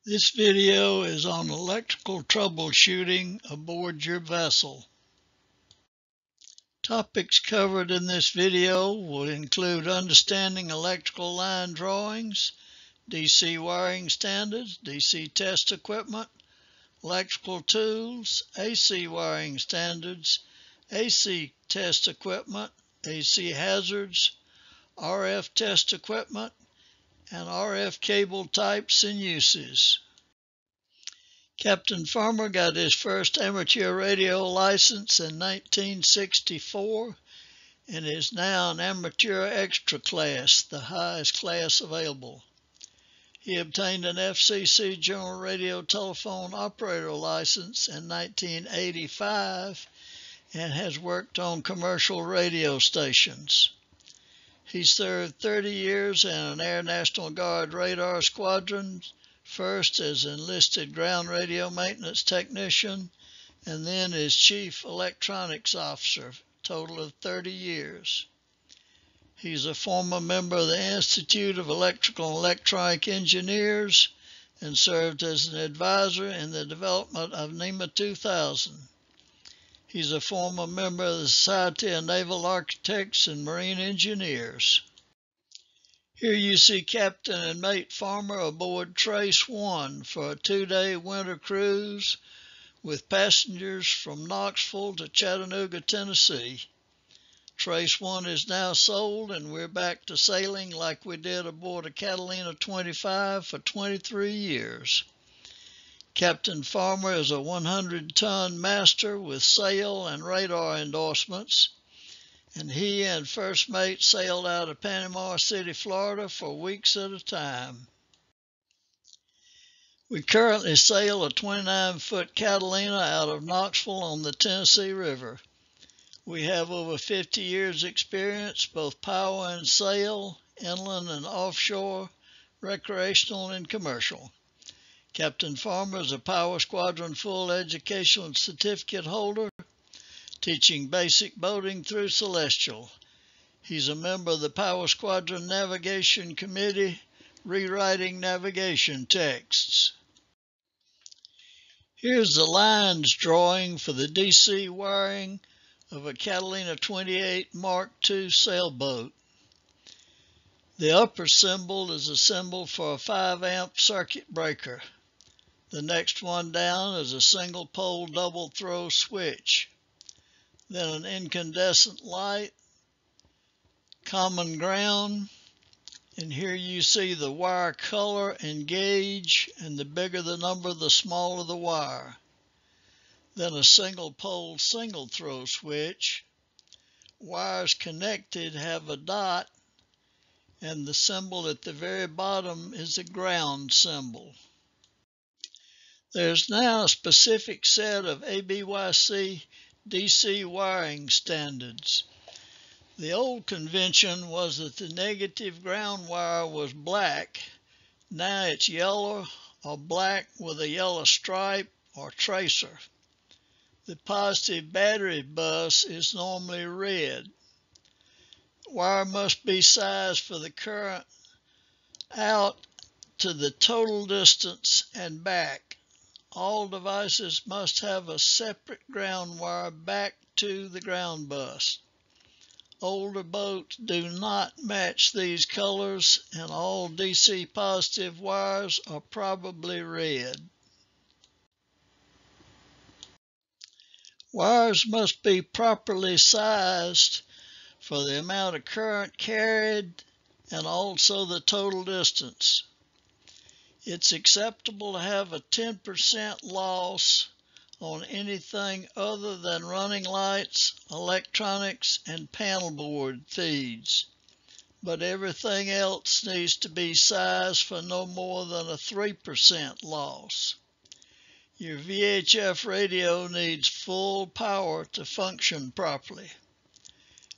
This video is on electrical troubleshooting aboard your vessel. Topics covered in this video will include understanding electrical line drawings, DC wiring standards, DC test equipment, electrical tools, AC wiring standards, AC test equipment, AC hazards, RF test equipment, and RF cable types and uses. Captain Farmer got his first amateur radio license in 1964 and is now an amateur extra class, the highest class available. He obtained an FCC General Radio Telephone Operator license in 1985 and has worked on commercial radio stations. He served 30 years in an Air National Guard radar squadron, first as enlisted ground radio maintenance technician and then as chief electronics officer, total of 30 years. He's a former member of the Institute of Electrical and Electronic Engineers and served as an advisor in the development of NEMA 2000. He's a former member of the Society of Naval Architects and Marine Engineers. Here you see Captain and Mate Farmer aboard Trace 1 for a 2-day winter cruise with passengers from Knoxville to Chattanooga, Tennessee. Trace 1 is now sold and we're back to sailing like we did aboard a Catalina 25 for 23 years. Captain Farmer is a 100-ton master with sail and radar endorsements, and he and first mate sailed out of Panama City, Florida for weeks at a time. We currently sail a 29-foot Catalina out of Knoxville on the Tennessee River. We have over 50 years experience, both power and sail, inland and offshore, recreational and commercial. Captain Farmer is a Power Squadron full educational certificate holder, teaching basic boating through Celestial. He's a member of the Power Squadron Navigation Committee, rewriting navigation texts. Here's the lines drawing for the DC wiring of a Catalina 28 Mark II sailboat. The upper symbol is a symbol for a 5-amp circuit breaker. The next one down is a single pole double throw switch. Then an incandescent light, common ground, and here you see the wire color and gauge, and the bigger the number, the smaller the wire. Then a single pole single throw switch. Wires connected have a dot, and the symbol at the very bottom is a ground symbol. There's now a specific set of ABYC DC wiring standards. The old convention was that the negative ground wire was black. Now it's yellow or black with a yellow stripe or tracer. The positive battery bus is normally red. Wire must be sized for the current out to the total distance and back. All devices must have a separate ground wire back to the ground bus. Older boats do not match these colors, and all DC positive wires are probably red. Wires must be properly sized for the amount of current carried and also the total distance. It's acceptable to have a 10% loss on anything other than running lights, electronics, and panel board feeds, but everything else needs to be sized for no more than a 3% loss. Your VHF radio needs full power to function properly.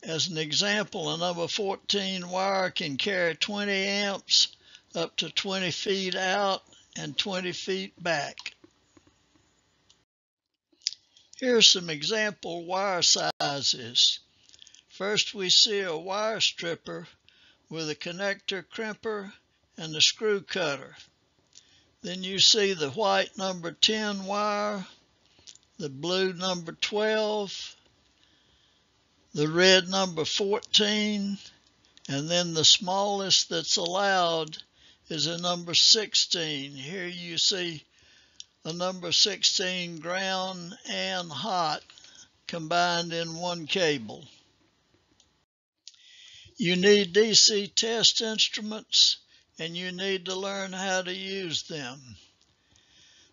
As an example, a number 14 wire can carry 20 amps up to 20 feet out and 20 feet back. Here are some example wire sizes. First we see a wire stripper with a connector crimper and a screw cutter. Then you see the white number 10 wire, the blue number 12, the red number 14, and then the smallest that's allowed is a number 16. Here you see a number 16 ground and hot combined in one cable. You need DC test instruments, and you need to learn how to use them.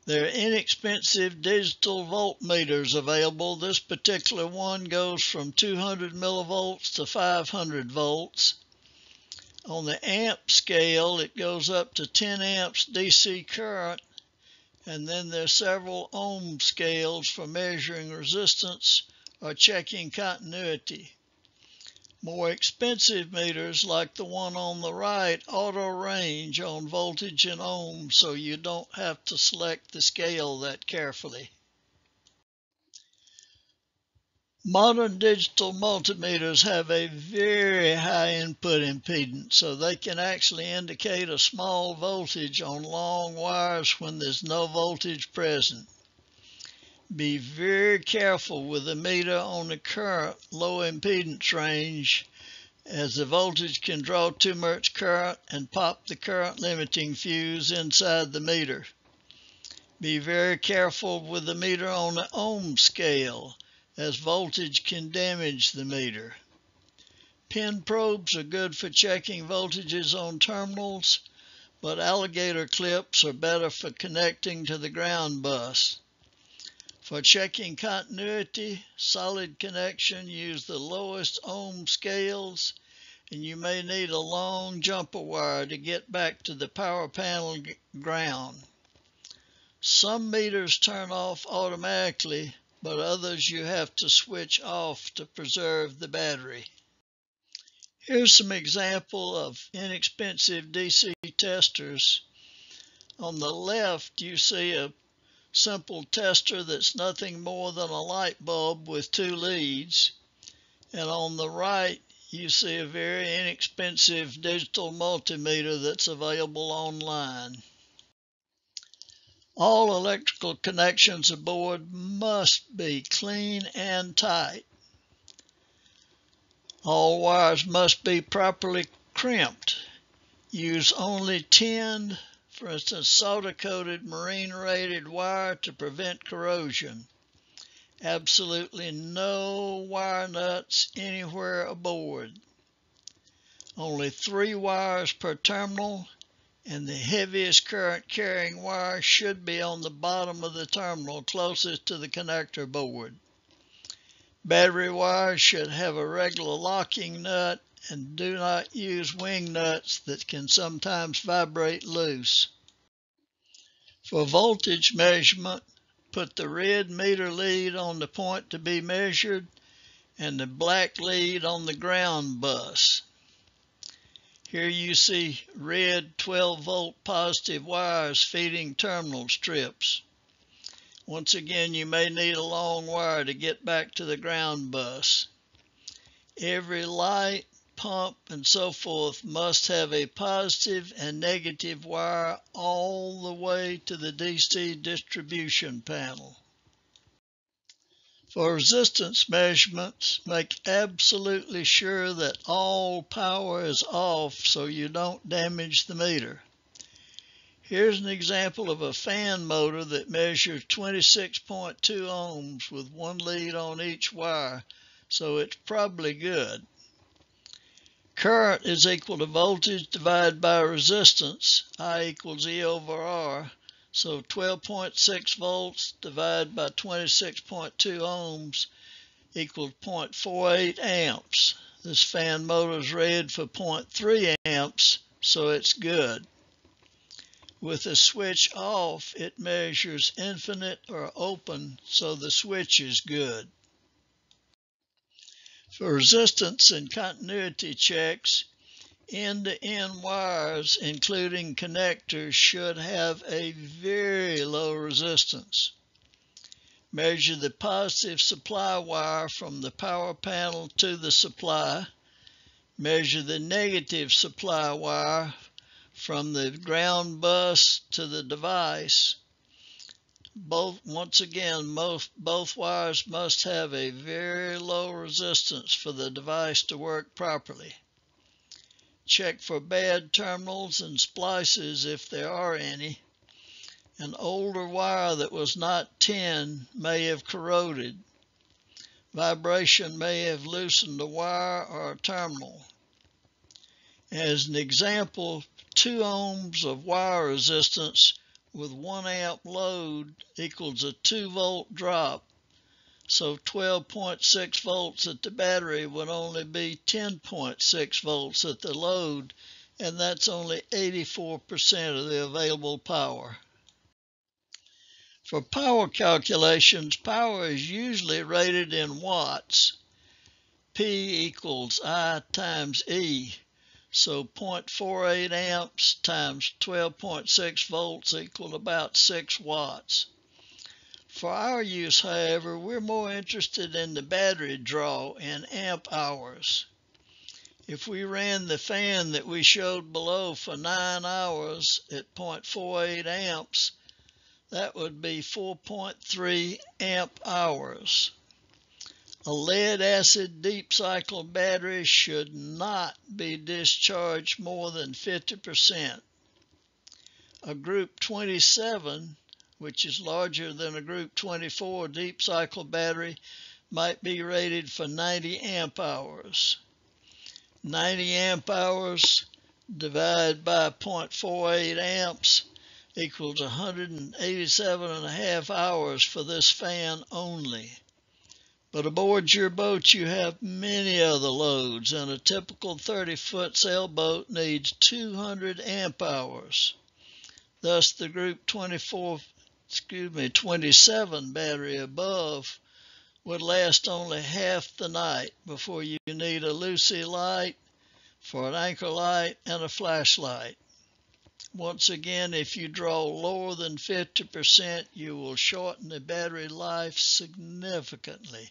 There are inexpensive digital voltmeters available. This particular one goes from 200 millivolts to 500 volts. On the amp scale, it goes up to 10 amps DC current, and then there are several ohm scales for measuring resistance or checking continuity. More expensive meters, like the one on the right, auto-range on voltage and ohms, so you don't have to select the scale that carefully. Modern digital multimeters have a very high input impedance, so they can actually indicate a small voltage on long wires when there's no voltage present. Be very careful with the meter on the current low impedance range, as the voltage can draw too much current and pop the current limiting fuse inside the meter. Be very careful with the meter on the ohm scale, as voltage can damage the meter. Pin probes are good for checking voltages on terminals, but alligator clips are better for connecting to the ground bus. For checking continuity, solid connection, use the lowest ohm scales, and you may need a long jumper wire to get back to the power panel ground. Some meters turn off automatically, but others you have to switch off to preserve the battery. Here's some example of inexpensive DC testers. On the left, you see a simple tester that's nothing more than a light bulb with two leads, and on the right you see a very inexpensive digital multimeter that's available online. All electrical connections aboard must be clean and tight. All wires must be properly crimped. Use only tinned, for instance, solder-coated marine-rated wire to prevent corrosion. Absolutely no wire nuts anywhere aboard. Only 3 wires per terminal, and the heaviest current carrying wire should be on the bottom of the terminal closest to the connector board. Battery wires should have a regular locking nut, and do not use wing nuts that can sometimes vibrate loose. For voltage measurement, put the red meter lead on the point to be measured and the black lead on the ground bus. Here you see red 12-volt positive wires feeding terminal strips. Once again, you may need a long wire to get back to the ground bus. Every light, pump, and so forth must have a positive and negative wire all the way to the DC distribution panel. For resistance measurements, make absolutely sure that all power is off so you don't damage the meter. Here's an example of a fan motor that measures 26.2 ohms with one lead on each wire, so it's probably good. Current is equal to voltage divided by resistance, I equals E over R. So 12.6 volts divided by 26.2 ohms equals 0.48 amps. This fan motor is rated for 0.3 amps, so it's good. With the switch off, it measures infinite or open, so the switch is good. For resistance and continuity checks, end-to-end wires, including connectors, should have a very low resistance. Measure the positive supply wire from the power panel to the supply. Measure the negative supply wire from the ground bus to the device. Both wires must have a very low resistance for the device to work properly. Check for bad terminals and splices if there are any. An older wire that was not tin may have corroded. Vibration may have loosened a wire or a terminal. As an example, 2 ohms of wire resistance with 1 amp load equals a 2-volt drop. So 12.6 volts at the battery would only be 10.6 volts at the load, and that's only 84% of the available power. For power calculations, power is usually rated in watts. P equals I times E. So 0.48 amps times 12.6 volts equal about 6 watts. For our use, however, we're more interested in the battery draw in amp hours. If we ran the fan that we showed below for 9 hours at 0.48 amps, that would be 4.3 amp hours. A lead-acid deep cycle battery should not be discharged more than 50%. A group 27, which is larger than a group 24 deep cycle battery, might be rated for 90 amp hours. 90 amp hours divided by 0.48 amps equals 187.5 hours for this fan only. But aboard your boat you have many other loads, and a typical 30-foot sailboat needs 200 amp hours. Thus the group 27 battery above would last only half the night before you need a Lucy light for an anchor light and a flashlight. Once again, if you draw lower than 50%, you will shorten the battery life significantly.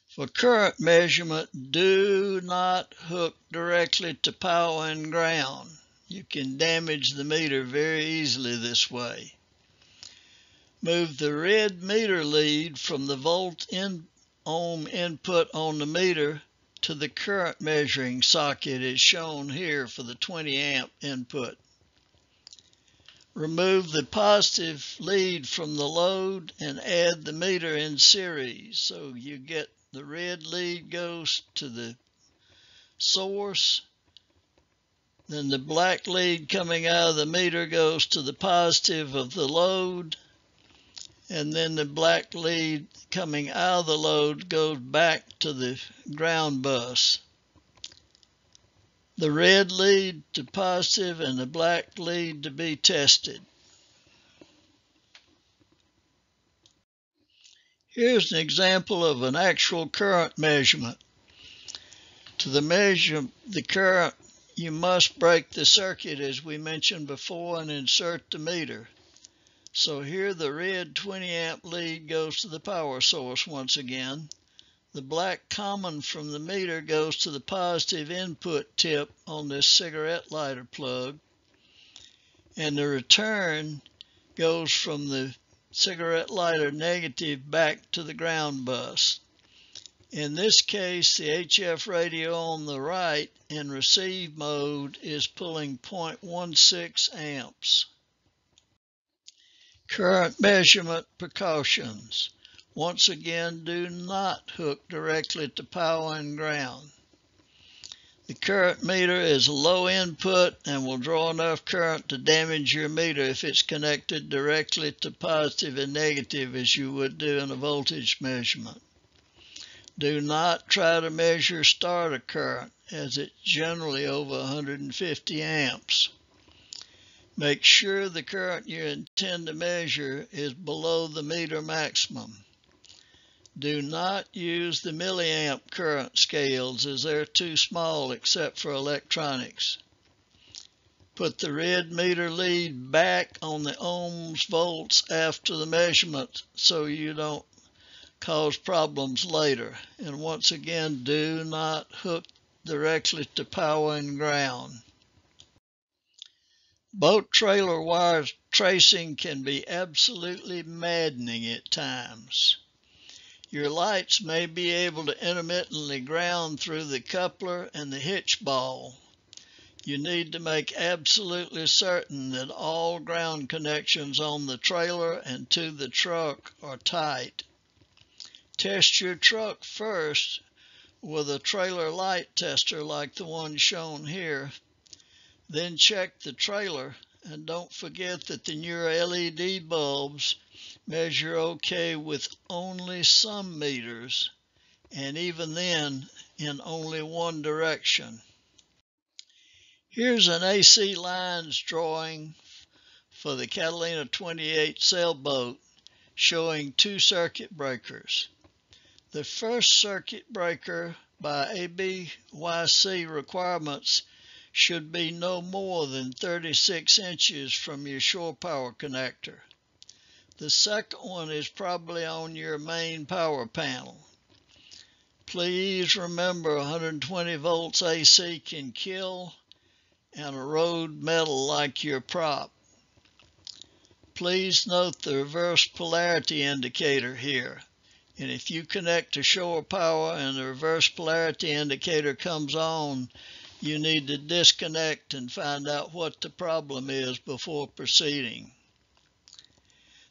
For current measurement, do not hook directly to power and ground. You can damage the meter very easily this way. Move the red meter lead from the volt ohm input on the meter to the current measuring socket as shown here for the 20 amp input. Remove the positive lead from the load and add the meter in series. So you get the red lead goes to the source, then the black lead coming out of the meter goes to the positive of the load, and then the black lead coming out of the load goes back to the ground bus. The red lead to positive and the black lead to be tested. Here's an example of an actual current measurement. To measure the current, you must break the circuit as we mentioned before and insert the meter. So here the red 20 amp lead goes to the power source once again. The black common from the meter goes to the positive input tip on this cigarette lighter plug, and the return goes from the cigarette lighter negative back to the ground bus. In this case, the HF radio on the right in receive mode is pulling 0.16 amps. Current measurement precautions. Once again, do not hook directly to power and ground. The current meter is low input and will draw enough current to damage your meter if it's connected directly to positive and negative as you would do in a voltage measurement. Do not try to measure starter current as it's generally over 150 amps. Make sure the current you intend to measure is below the meter maximum. Do not use the milliamp current scales as they're too small except for electronics. Put the red meter lead back on the ohms volts after the measurement so you don't cause problems later. And once again, do not hook directly to power and ground. Boat trailer wire tracing can be absolutely maddening at times. Your lights may be able to intermittently ground through the coupler and the hitch ball. You need to make absolutely certain that all ground connections on the trailer and to the truck are tight. Test your truck first with a trailer light tester like the one shown here. Then check the trailer, and don't forget that the newer LED bulbs measure okay with only some meters, and even then in only one direction. Here's an AC lines drawing for the Catalina 28 sailboat showing 2 circuit breakers. The first circuit breaker by ABYC requirements should be no more than 36 inches from your shore power connector. The second one is probably on your main power panel. Please remember 120 volts AC can kill and erode metal like your prop. Please note the reverse polarity indicator here. And if you connect to shore power and the reverse polarity indicator comes on, you need to disconnect and find out what the problem is before proceeding.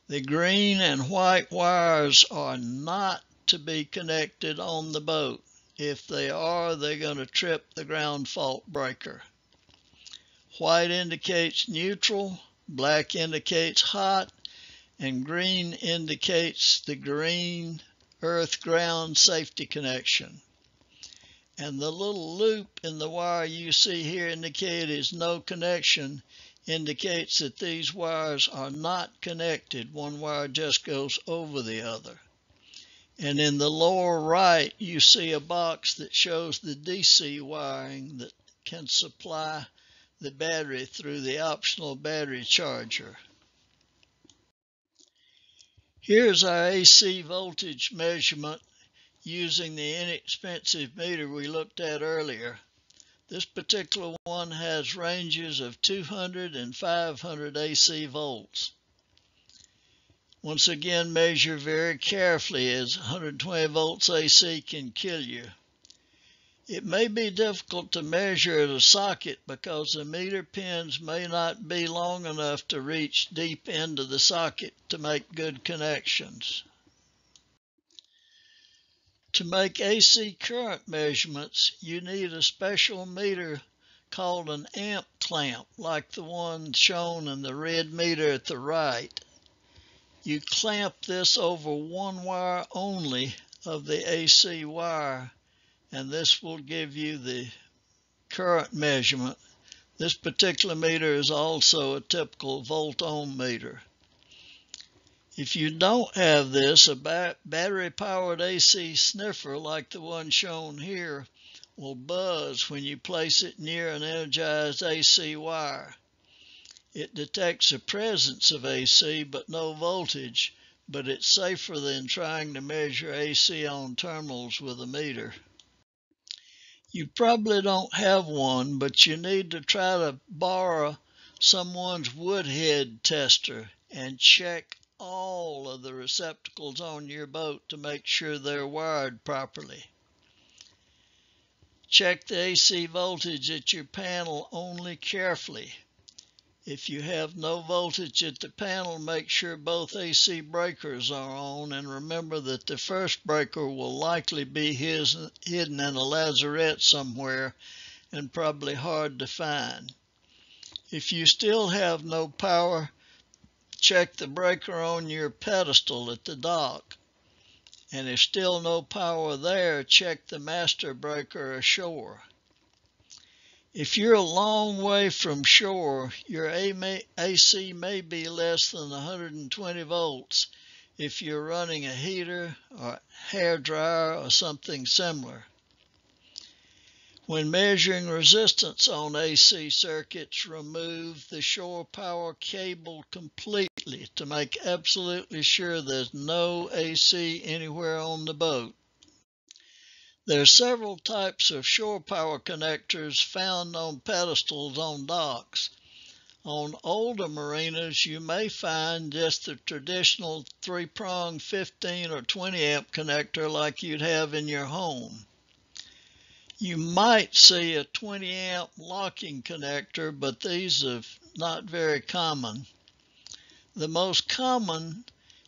The green and white wires are not to be connected on the boat. If they are, they're going to trip the ground fault breaker. White indicates neutral, black indicates hot, and green indicates the green earth-ground safety connection. And the little loop in the wire you see here indicated as no connection indicates that these wires are not connected. One wire just goes over the other. And in the lower right, you see a box that shows the DC wiring that can supply the battery through the optional battery charger. Here's our AC voltage measurement using the inexpensive meter we looked at earlier. This particular one has ranges of 200 and 500 AC volts. Once again, measure very carefully as 120 volts AC can kill you. It may be difficult to measure at a socket because the meter pins may not be long enough to reach deep into the socket to make good connections. To make AC current measurements, you need a special meter called an amp clamp, like the one shown in the red meter at the right. You clamp this over one wire only of the AC wire, and this will give you the current measurement. This particular meter is also a typical volt-ohm meter. If you don't have this, a battery-powered AC sniffer like the one shown here will buzz when you place it near an energized AC wire. It detects the presence of AC but no voltage, but it's safer than trying to measure AC on terminals with a meter. You probably don't have one, but you need to try to borrow someone's wood head tester and check all of the receptacles on your boat to make sure they're wired properly. Check the AC voltage at your panel only carefully. If you have no voltage at the panel, make sure both AC breakers are on, and remember that the first breaker will likely be hidden in a lazarette somewhere and probably hard to find. If you still have no power, check the breaker on your pedestal at the dock. And if still no power there, check the master breaker ashore. If you're a long way from shore, your AC may be less than 120 volts if you're running a heater or hair dryer or something similar. When measuring resistance on AC circuits, remove the shore power cable completely to make absolutely sure there's no AC anywhere on the boat. There are several types of shore power connectors found on pedestals on docks. On older marinas, you may find just the traditional 3-prong 15 or 20 amp connector like you'd have in your home. You might see a 20 amp locking connector, but these are not very common. The most common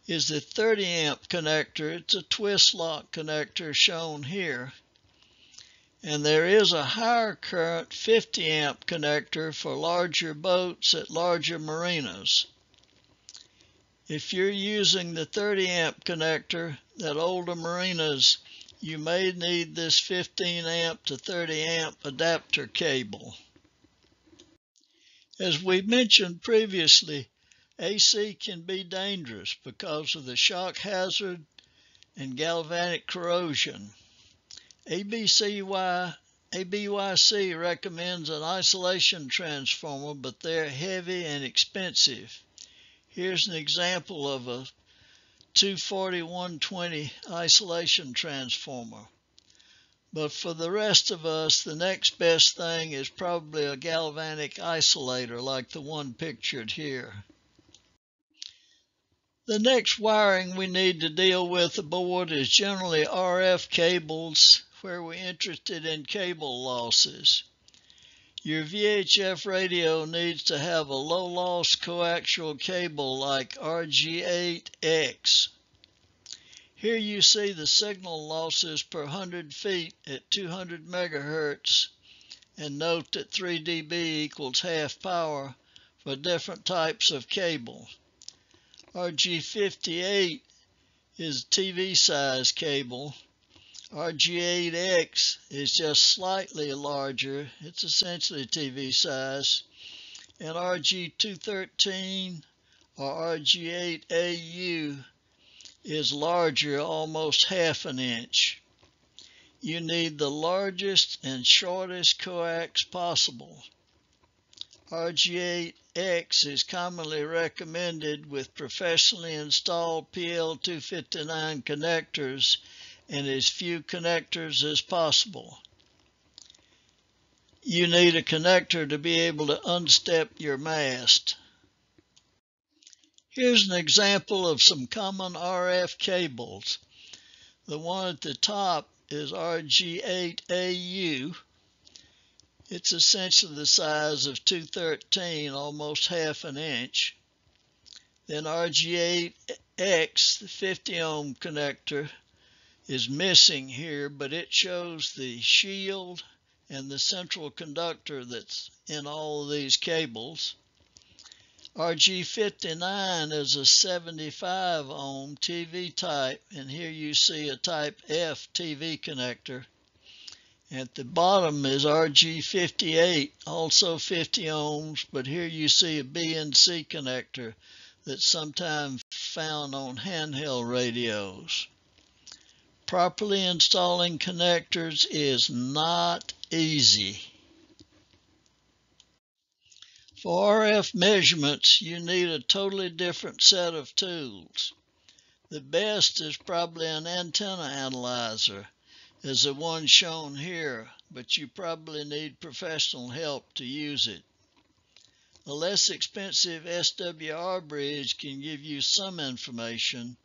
is the 30 amp connector. It's a twist lock connector shown here. And there is a higher current 50 amp connector for larger boats at larger marinas. If you're using the 30 amp connector at older marinas, you may need this 15 amp to 30 amp adapter cable. As we mentioned previously, AC can be dangerous because of the shock hazard and galvanic corrosion. ABYC recommends an isolation transformer, but they're heavy and expensive. Here's an example of a 240-120 isolation transformer. But for the rest of us, the next best thing is probably a galvanic isolator like the one pictured here. The next wiring we need to deal with aboard is generally RF cables, where we're interested in cable losses. Your VHF radio needs to have a low-loss coaxial cable like RG8X. Here you see the signal losses per 100 feet at 200 megahertz, and note that 3 dB equals half power for different types of cable. RG58 is TV size cable. RG8X is just slightly larger. It's essentially TV size. And RG213 or RG8AU is larger, almost half an inch. You need the largest and shortest coax possible. RG8X is commonly recommended with professionally installed PL259 connectors and as few connectors as possible. You need a connector to be able to unstep your mast. Here's an example of some common RF cables. The one at the top is RG8AU. It's essentially the size of 213, almost half an inch. Then RG8X, the 50 ohm connector, is missing here, but it shows the shield and the central conductor that's in all of these cables. RG59 is a 75 ohm TV type, and here you see a type F TV connector. At the bottom is RG58, also 50 ohms, but here you see a B and C connector that's sometimes found on handheld radios. Properly installing connectors is not easy. For RF measurements, you need a totally different set of tools. The best is probably an antenna analyzer, as the one shown here, but you probably need professional help to use it. A less expensive SWR bridge can give you some information,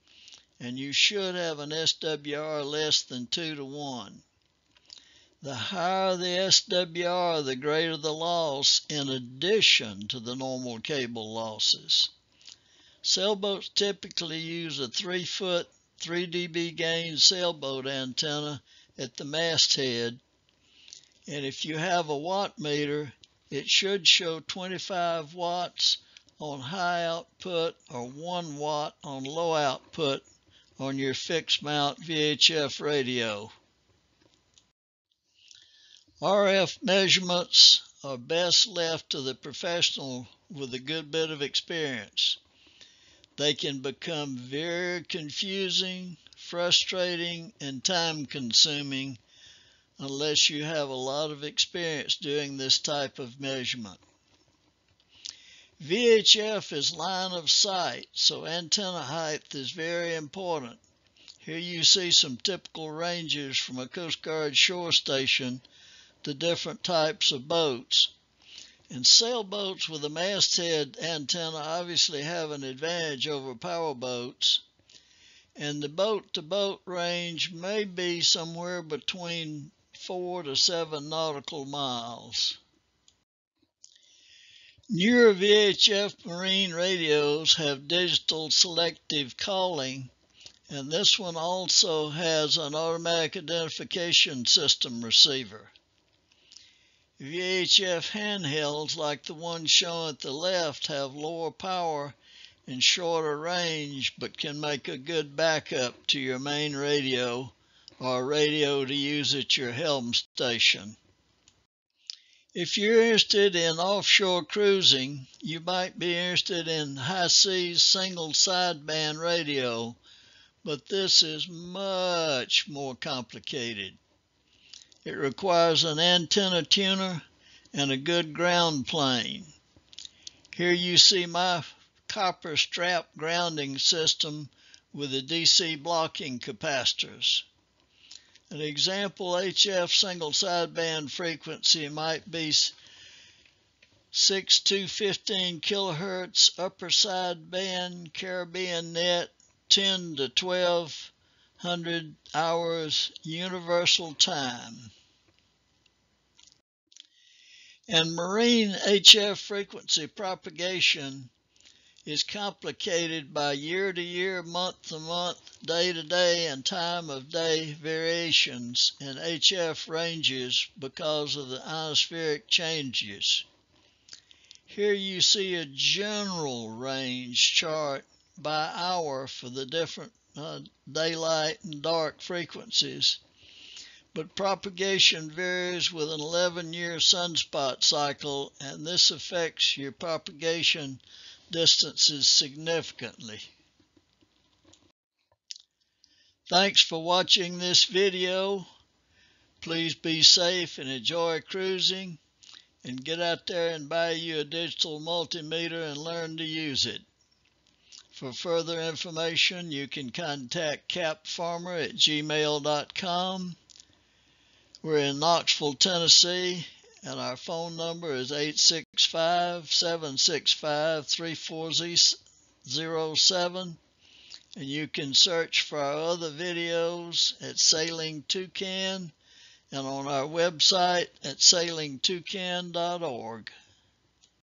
and you should have an SWR less than 2:1. The higher the SWR, the greater the loss, in addition to the normal cable losses. Sailboats typically use a 3-foot, 3 dB gain sailboat antenna at the masthead, and if you have a watt meter, it should show 25 watts on high output or 1 watt on low output on your fixed mount VHF radio. RF measurements are best left to the professional with a good bit of experience. They can become very confusing, frustrating, and time-consuming unless you have a lot of experience doing this type of measurement. VHF is line of sight, so antenna height is very important. Here you see some typical ranges from a Coast Guard shore station to different types of boats. And sailboats with a masthead antenna obviously have an advantage over powerboats, and the boat-to-boat range may be somewhere between 4 to 7 nautical miles. Newer VHF marine radios have digital selective calling, and this one also has an automatic identification system receiver. VHF handhelds like the one shown at the left have lower power and shorter range, but can make a good backup to your main radio or a radio to use at your helm station. If you're interested in offshore cruising, you might be interested in high seas single sideband radio, but this is much more complicated. It requires an antenna tuner and a good ground plane. Here you see my copper strap grounding system with the DC blocking capacitors. An example HF single sideband frequency might be 6 to 15 kilohertz upper sideband Caribbean net 10 to 1200 hours universal time. And marine HF frequency propagation is complicated by year-to-year, month-to-month, day-to-day, and time-of-day variations in HF ranges because of the ionospheric changes. Here you see a general range chart by hour for the different daylight and dark frequencies, but propagation varies with an 11-year sunspot cycle, and this affects your propagation distances significantly. Thanks for watching this video. Please be safe and enjoy cruising, and get out there and buy you a digital multimeter and learn to use it. For further information, you can contact capfarmer@gmail.com. We're in Knoxville, Tennessee, and our phone number is 865-765-3407. And you can search for our other videos at Sailing Toucan and on our website at sailingtoucan.org.